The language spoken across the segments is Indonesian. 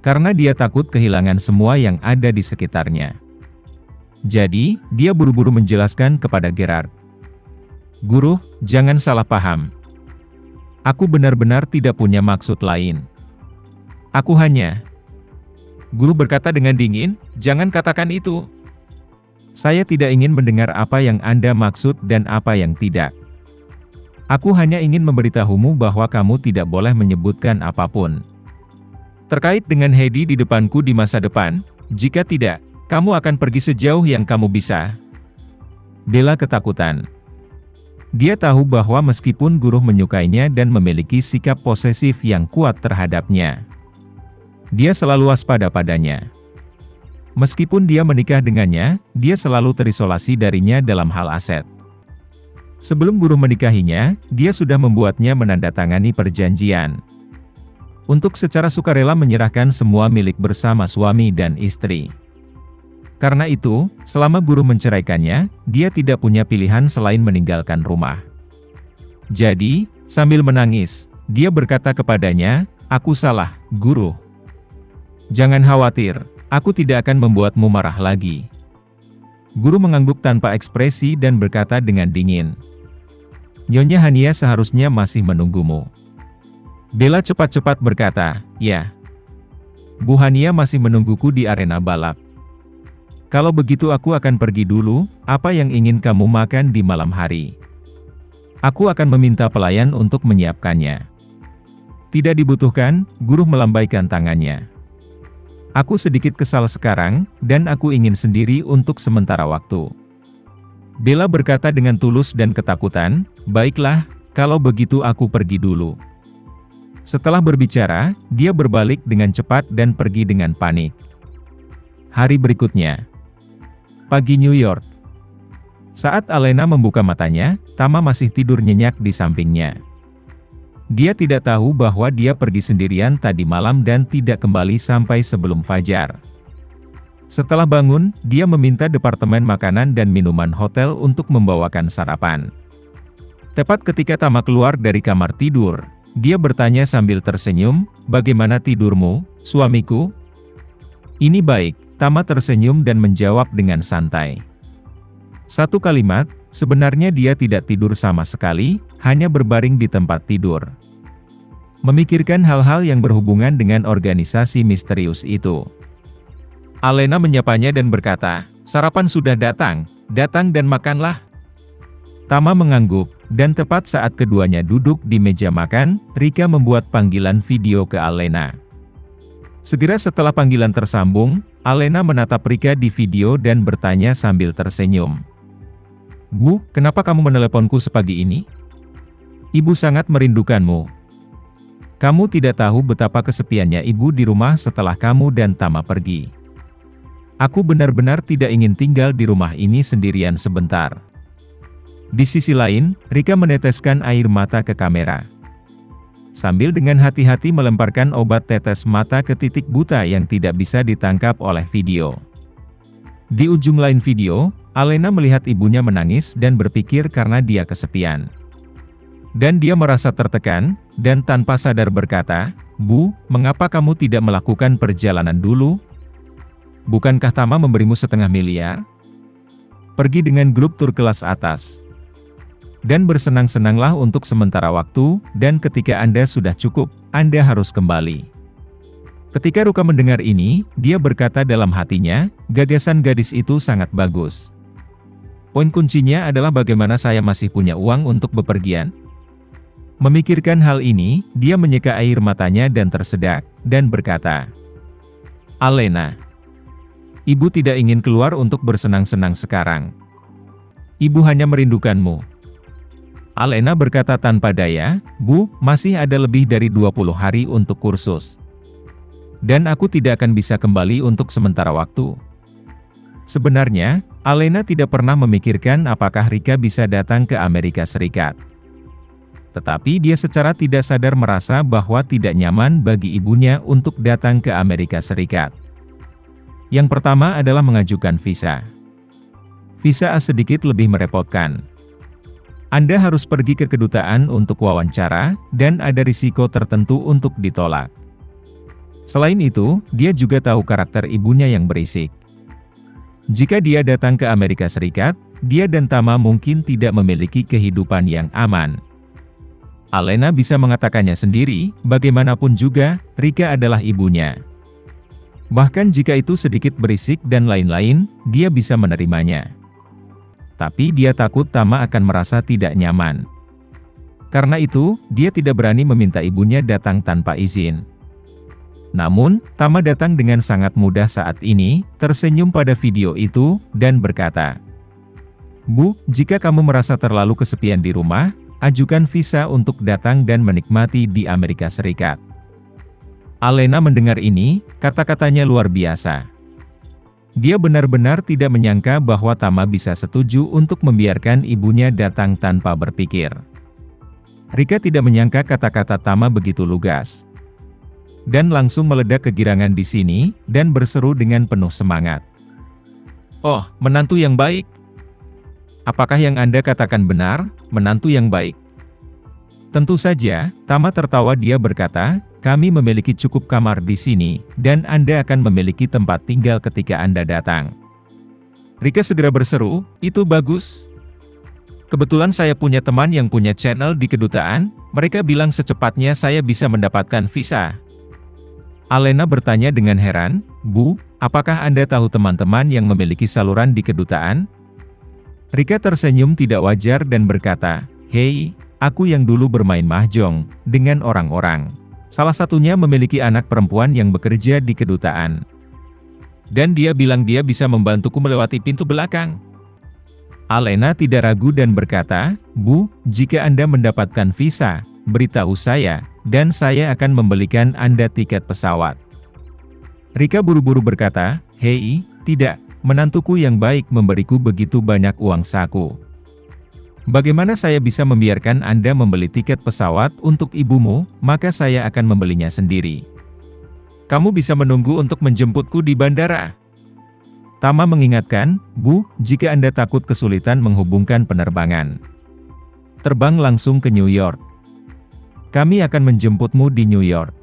karena dia takut kehilangan semua yang ada di sekitarnya. Jadi, dia buru-buru menjelaskan kepada Gerard. "Guru, jangan salah paham. Aku benar-benar tidak punya maksud lain. Aku hanya..." Guru berkata dengan dingin, "Jangan katakan itu. Saya tidak ingin mendengar apa yang Anda maksud dan apa yang tidak. Aku hanya ingin memberitahumu bahwa kamu tidak boleh menyebutkan apapun terkait dengan Heidi di depanku di masa depan. Jika tidak, kamu akan pergi sejauh yang kamu bisa." Bella ketakutan. Dia tahu bahwa meskipun guru menyukainya dan memiliki sikap posesif yang kuat terhadapnya, dia selalu waspada padanya. Meskipun dia menikah dengannya, dia selalu terisolasi darinya dalam hal aset. Sebelum guru menikahinya, dia sudah membuatnya menandatangani perjanjian untuk secara sukarela menyerahkan semua milik bersama suami dan istri. Karena itu, selama guru menceraikannya, dia tidak punya pilihan selain meninggalkan rumah. Jadi, sambil menangis, dia berkata kepadanya, "Aku salah, guru. Jangan khawatir, aku tidak akan membuatmu marah lagi." Guru mengangguk tanpa ekspresi dan berkata dengan dingin, "Nyonya Hania seharusnya masih menunggumu." Bella cepat-cepat berkata, "Ya. Bu Hania masih menungguku di arena balap. Kalau begitu aku akan pergi dulu. Apa yang ingin kamu makan di malam hari? Aku akan meminta pelayan untuk menyiapkannya." "Tidak dibutuhkan," guru melambaikan tangannya. "Aku sedikit kesal sekarang, dan aku ingin sendiri untuk sementara waktu." Bella berkata dengan tulus dan ketakutan, "Baiklah, kalau begitu aku pergi dulu." Setelah berbicara, dia berbalik dengan cepat dan pergi dengan panik. Hari berikutnya, pagi New York. Saat Alena membuka matanya, Tama masih tidur nyenyak di sampingnya. Dia tidak tahu bahwa dia pergi sendirian tadi malam dan tidak kembali sampai sebelum fajar. Setelah bangun, dia meminta departemen makanan dan minuman hotel untuk membawakan sarapan. Tepat ketika Tama keluar dari kamar tidur, dia bertanya sambil tersenyum, "Bagaimana tidurmu, suamiku?" "Ini baik," Tama tersenyum dan menjawab dengan santai. Satu kalimat, sebenarnya dia tidak tidur sama sekali, hanya berbaring di tempat tidur, memikirkan hal-hal yang berhubungan dengan organisasi misterius itu. Alena menyapanya dan berkata, "Sarapan sudah datang, datang dan makanlah." Tama mengangguk, dan tepat saat keduanya duduk di meja makan, Rika membuat panggilan video ke Alena. Segera setelah panggilan tersambung, Alena menatap Rika di video dan bertanya sambil tersenyum, "Bu, kenapa kamu meneleponku sepagi ini? Ibu sangat merindukanmu. Kamu tidak tahu betapa kesepiannya ibu di rumah setelah kamu dan Tama pergi. Aku benar-benar tidak ingin tinggal di rumah ini sendirian sebentar." Di sisi lain, Rika meneteskan air mata ke kamera, sambil dengan hati-hati melemparkan obat tetes mata ke titik buta yang tidak bisa ditangkap oleh video. Di ujung lain video, Alena melihat ibunya menangis dan berpikir karena dia kesepian. Dan dia merasa tertekan, dan tanpa sadar berkata, "Bu, mengapa kamu tidak melakukan perjalanan dulu? Bukankah Tama memberimu 1,5 miliar? Pergi dengan grup tur kelas atas. Dan bersenang-senanglah untuk sementara waktu, dan ketika Anda sudah cukup, Anda harus kembali." Ketika Ruka mendengar ini, dia berkata dalam hatinya, "Gagasan gadis itu sangat bagus. Poin kuncinya adalah bagaimana saya masih punya uang untuk bepergian." Memikirkan hal ini, dia menyeka air matanya dan tersedak, dan berkata, "Alena, Ibu tidak ingin keluar untuk bersenang-senang sekarang. Ibu hanya merindukanmu." Alena berkata tanpa daya, "Bu, masih ada lebih dari 20 hari untuk kursus. Dan aku tidak akan bisa kembali untuk sementara waktu." Sebenarnya, Alena tidak pernah memikirkan apakah Rika bisa datang ke Amerika Serikat. Tetapi dia secara tidak sadar merasa bahwa tidak nyaman bagi ibunya untuk datang ke Amerika Serikat. Yang pertama adalah mengajukan visa. Visa A sedikit lebih merepotkan. Anda harus pergi ke kedutaan untuk wawancara, dan ada risiko tertentu untuk ditolak. Selain itu, dia juga tahu karakter ibunya yang berisik. Jika dia datang ke Amerika Serikat, dia dan Tama mungkin tidak memiliki kehidupan yang aman. Alena bisa mengatakannya sendiri, bagaimanapun juga, Rika adalah ibunya. Bahkan jika itu sedikit berisik dan lain-lain, dia bisa menerimanya. Tapi dia takut Tama akan merasa tidak nyaman. Karena itu, dia tidak berani meminta ibunya datang tanpa izin. Namun, Tama datang dengan sangat mudah saat ini, tersenyum pada video itu, dan berkata, "Bu, jika kamu merasa terlalu kesepian di rumah, ajukan visa untuk datang dan menikmati di Amerika Serikat." Alena mendengar ini, kata-katanya luar biasa. Dia benar-benar tidak menyangka bahwa Tama bisa setuju untuk membiarkan ibunya datang tanpa berpikir. Rika tidak menyangka kata-kata Tama begitu lugas. Dan langsung meledak kegirangan di sini, dan berseru dengan penuh semangat. "Oh, menantu yang baik. Apakah yang Anda katakan benar, menantu yang baik?" Tentu saja, Tama tertawa. Dia berkata, "Kami memiliki cukup kamar di sini, dan Anda akan memiliki tempat tinggal ketika Anda datang." Rika segera berseru, "Itu bagus. Kebetulan saya punya teman yang punya channel di kedutaan, mereka bilang secepatnya saya bisa mendapatkan visa." Alena bertanya dengan heran, "Bu, apakah Anda tahu teman-teman yang memiliki saluran di kedutaan?" Rika tersenyum tidak wajar dan berkata, "Hei, aku yang dulu bermain mahjong dengan orang-orang. Salah satunya memiliki anak perempuan yang bekerja di kedutaan. Dan dia bilang dia bisa membantuku melewati pintu belakang." Alena tidak ragu dan berkata, "Bu, jika Anda mendapatkan visa, beritahu saya, dan saya akan membelikan Anda tiket pesawat." Rika buru-buru berkata, "Hei, tidak, menantuku yang baik memberiku begitu banyak uang saku. Bagaimana saya bisa membiarkan Anda membeli tiket pesawat untuk ibumu, maka saya akan membelinya sendiri. Kamu bisa menunggu untuk menjemputku di bandara." Tama mengingatkan, "Bu, jika Anda takut kesulitan menghubungkan penerbangan, terbang langsung ke New York. Kami akan menjemputmu di New York.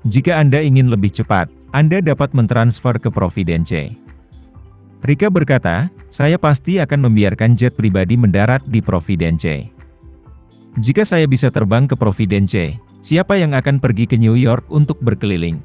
Jika Anda ingin lebih cepat, Anda dapat mentransfer ke Providence." Rika berkata, "Saya pasti akan membiarkan jet pribadi mendarat di Providence. Jika saya bisa terbang ke Providence, siapa yang akan pergi ke New York untuk berkeliling?"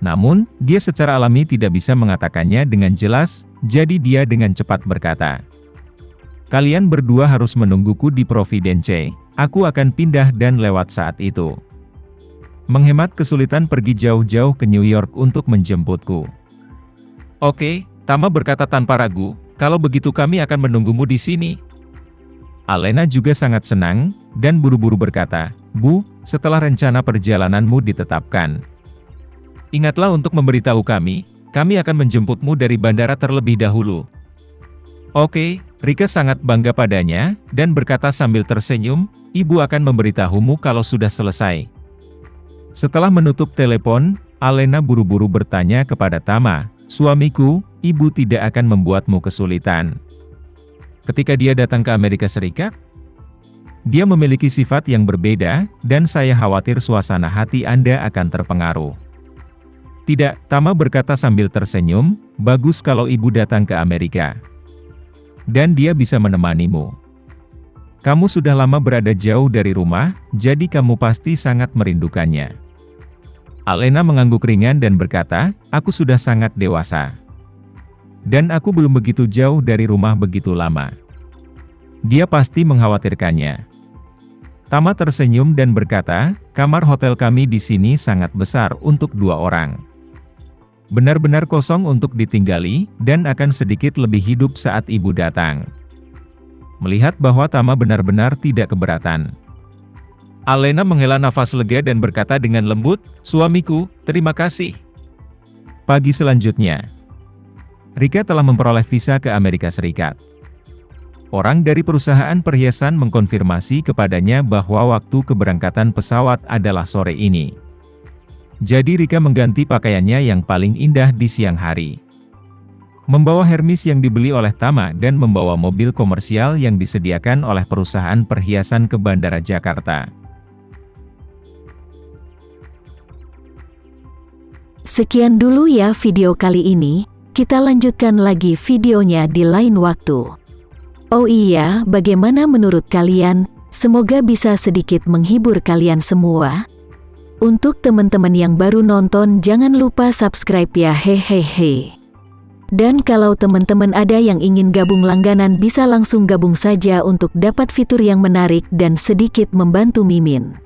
Namun, dia secara alami tidak bisa mengatakannya dengan jelas, jadi dia dengan cepat berkata, "Kalian berdua harus menungguku di Providence, aku akan pindah dan lewat saat itu. Menghemat kesulitan pergi jauh-jauh ke New York untuk menjemputku." "Oke," Tama berkata tanpa ragu, "kalau begitu kami akan menunggumu di sini." Alena juga sangat senang, dan buru-buru berkata, "Bu, setelah rencana perjalananmu ditetapkan, ingatlah untuk memberitahu kami akan menjemputmu dari bandara terlebih dahulu." "Oke," Rika sangat bangga padanya, dan berkata sambil tersenyum, "Ibu akan memberitahumu kalau sudah selesai." Setelah menutup telepon, Alena buru-buru bertanya kepada Tama, "Suamiku, ibu tidak akan membuatmu kesulitan ketika dia datang ke Amerika Serikat? Dia memiliki sifat yang berbeda, dan saya khawatir suasana hati Anda akan terpengaruh." "Tidak," Tama berkata sambil tersenyum, "bagus kalau ibu datang ke Amerika. Dan dia bisa menemanimu. Kamu sudah lama berada jauh dari rumah, jadi kamu pasti sangat merindukannya." Alena mengangguk ringan dan berkata, "Aku sudah sangat dewasa. Dan aku belum begitu jauh dari rumah begitu lama. Dia pasti mengkhawatirkannya." Tama tersenyum dan berkata, "Kamar hotel kami di sini sangat besar untuk 2 orang. Benar-benar kosong untuk ditinggali, dan akan sedikit lebih hidup saat ibu datang." Melihat bahwa Tama benar-benar tidak keberatan, Alena menghela nafas lega dan berkata dengan lembut, "Suamiku, terima kasih." Pagi selanjutnya, Rika telah memperoleh visa ke Amerika Serikat. Orang dari perusahaan perhiasan mengkonfirmasi kepadanya bahwa waktu keberangkatan pesawat adalah sore ini. Jadi Rika mengganti pakaiannya yang paling indah di siang hari, membawa Hermes yang dibeli oleh Tama dan membawa mobil komersial yang disediakan oleh perusahaan perhiasan ke Bandara Jakarta. Sekian dulu ya video kali ini, kita lanjutkan lagi videonya di lain waktu. Oh iya, bagaimana menurut kalian? Semoga bisa sedikit menghibur kalian semua. Untuk teman-teman yang baru nonton, jangan lupa subscribe ya, hehehe. Dan kalau teman-teman ada yang ingin gabung langganan, bisa langsung gabung saja untuk dapat fitur yang menarik dan sedikit membantu Mimin.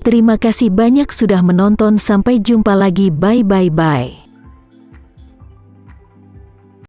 Terima kasih banyak sudah menonton, sampai jumpa lagi, bye.